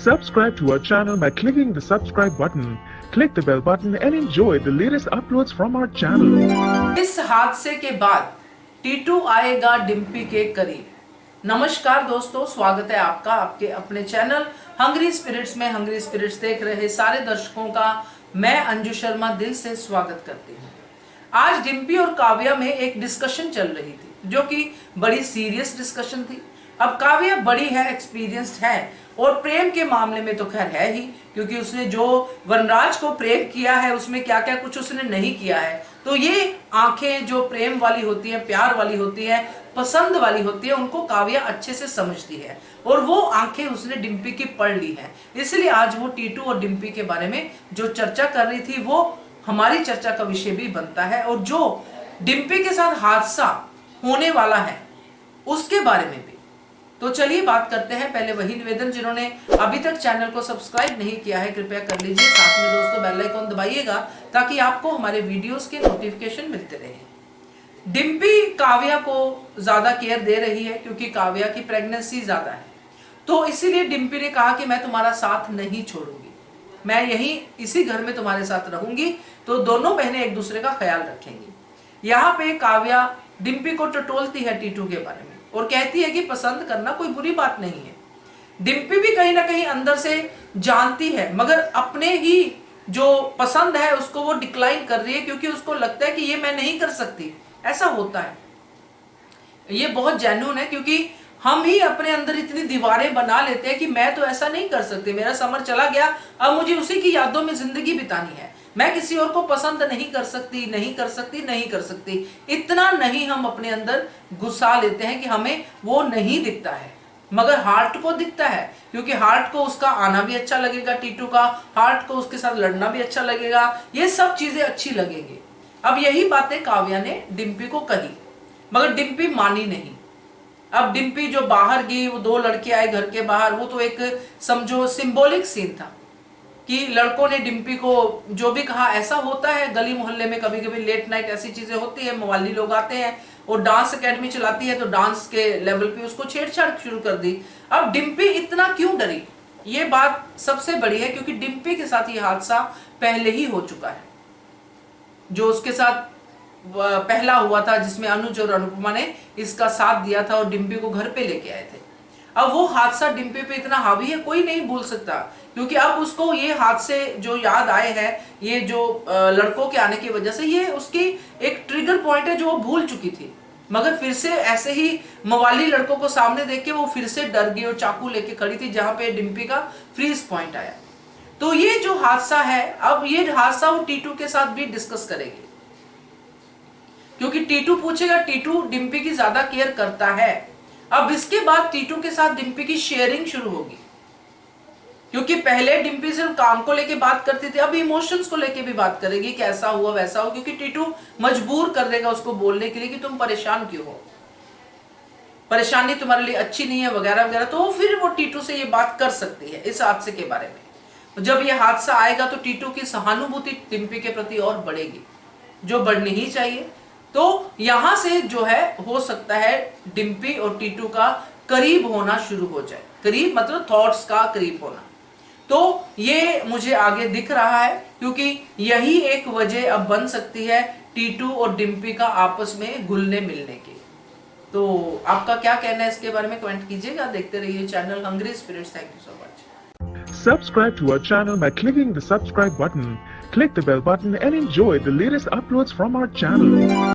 Subscribe to our channel by clicking the subscribe button. Click the bell button and enjoy the latest uploads from our channel. इस हादसे के बाद टीटू आएगा डिम्पी के करीब। नमस्कार दोस्तों, स्वागत है आपका आपके अपने चैनल हंग्री स्पिरिट्स में। हंग्री स्पिरिट्स देख रहे सारे दर्शकों का मैं अंजू शर्मा दिल से स्वागत करती हूँ। आज डिम्पी और काव्या में एक डिस्कशन चल रही थी जो कि बड़ी सीरियस डिस्कशन थी। अब काव्या बड़ी है, एक्सपीरियंस्ड है और प्रेम के मामले में तो खैर है ही, क्योंकि उसने जो वनराज को प्रेम किया है उसमें क्या क्या कुछ उसने नहीं किया है। तो ये आंखें जो प्रेम वाली होती है, प्यार वाली होती है, पसंद वाली होती है, उनको काव्या अच्छे से समझती है और वो आंखें उसने डिम्पी की पढ़ ली है। इसलिए आज वो टीटू और डिम्पी के बारे में जो चर्चा कर रही थी वो हमारी चर्चा का विषय भी बनता है, और जो डिम्पी के साथ हादसा होने वाला है उसके बारे में भी। तो चलिए बात करते हैं। पहले वही निवेदन, जिन्होंने अभी तक चैनल को सब्सक्राइब नहीं किया है कृपया कर लीजिए, साथ में दोस्तों बेल आइकन दबाइएगा ताकि आपको हमारे वीडियोस के नोटिफिकेशन मिलते रहे। डिम्पी काव्या को ज्यादा केयर दे रही है क्योंकि काव्या की प्रेगनेंसी ज्यादा है, तो इसीलिए डिम्पी ने कहा कि मैं तुम्हारा साथ नहीं छोड़ूंगी, मैं यहीं इसी घर में तुम्हारे साथ रहूंगी। तो दोनों बहनें एक दूसरे का ख्याल रखेंगी। यहाँ पे काव्या डिम्पी को टटोलती है टीटू के बारे में और कहती है कि पसंद करना कोई बुरी बात नहीं है। डिम्पी भी कहीं ना कहीं अंदर से जानती है, मगर अपने ही जो पसंद है उसको वो डिक्लाइन कर रही है क्योंकि उसको लगता है कि ये मैं नहीं कर सकती। ऐसा होता है, ये बहुत जेन्युइन है, क्योंकि हम ही अपने अंदर इतनी दीवारें बना लेते हैं कि मैं तो ऐसा नहीं कर सकती, मेरा समर चला गया, अब मुझे उसी की यादों में जिंदगी बितानी है, मैं किसी और को पसंद नहीं कर सकती, नहीं कर सकती, नहीं कर सकती। इतना नहीं हम अपने अंदर घुसा लेते हैं कि हमें वो नहीं दिखता है, मगर हार्ट को दिखता है, क्योंकि हार्ट को उसका आना भी अच्छा लगेगा, टीटू का हार्ट को उसके साथ लड़ना भी अच्छा लगेगा, ये सब चीजें अच्छी लगेंगी। अब यही बातें काव्या ने डिम्पी को कही, मगर डिम्पी मानी नहीं। अब डिम्पी जो बाहर गई, वो दो लड़के आए घर के बाहर, वो तो एक समझो सिंबॉलिक सीन था कि लड़कों ने डिम्पी को जो भी कहा। ऐसा होता है गली मोहल्ले में, कभी कभी लेट नाइट ऐसी चीजें होती है, मवाली लोग आते हैं और डांस एकेडमी चलाती है, तो डांस के लेवल पे उसको छेड़छाड़ शुरू कर दी। अब डिम्पी इतना क्यों डरी, ये बात सबसे बड़ी है, क्योंकि डिम्पी के साथ ये हादसा पहले ही हो चुका है। जो उसके साथ पहला हुआ था जिसमें अनुज और अनुपमा ने इसका साथ दिया था और डिम्पी को घर पे लेके आए थे। अब वो हादसा डिम्पी पे इतना हावी है, कोई नहीं भूल सकता, क्योंकि अब उसको ये हादसे जो याद आए हैं, ये जो लड़कों के आने की वजह से, ये उसकी एक ट्रिगर पॉइंट है जो वो भूल चुकी थी। मगर फिर से ऐसे ही मवाली लड़कों को सामने देख के वो फिर से डर गई और चाकू लेके खड़ी थी, जहां पे डिम्पी का फ्रीज पॉइंट आया। तो ये जो हादसा है, अब ये हादसा वो टीटू के साथ भी डिस्कस करेगी, क्योंकि टीटू पूछेगा, टीटू डिम्पी की ज्यादा केयर करता है। अब इसके बाद टीटू के साथ डिम्पी की शेयरिंग शुरू होगी, क्योंकि पहले डिम्पी सिर्फ काम को लेके बात करती थी, अब इमोशंस को लेके भी बात करेगी कि ऐसा हुआ वैसा हो, क्योंकि टीटू मजबूर कर देगा उसको बोलने के लिए कि तुम परेशान क्यों हो, परेशानी तुम्हारे लिए अच्छी नहीं है वगैरह वगैरह। तो फिर वो टीटू से ये बात कर सकती है इस हादसे के बारे में। जब ये हादसा आएगा तो टीटू की सहानुभूति डिम्पी के प्रति और बढ़ेगी, जो बढ़नी ही चाहिए। तो यहां से जो है हो सकता है डिम्पी और टीटू का करीब होना शुरू हो जाए, करीब मतलब थॉट्स का करीब होना। तो ये मुझे आगे दिख रहा है, क्योंकि यही एक वजह अब बन सकती है टीटू और डिम्पी का आपस में घुलने मिलने की। तो आपका क्या कहना है इसके बारे में कमेंट कीजिएगा। देखते रहिए channel hungry spirits. Thank you so much. Subscribe to our channel by clicking the subscribe button. Click the bell button and enjoy the latest uploads from our channel.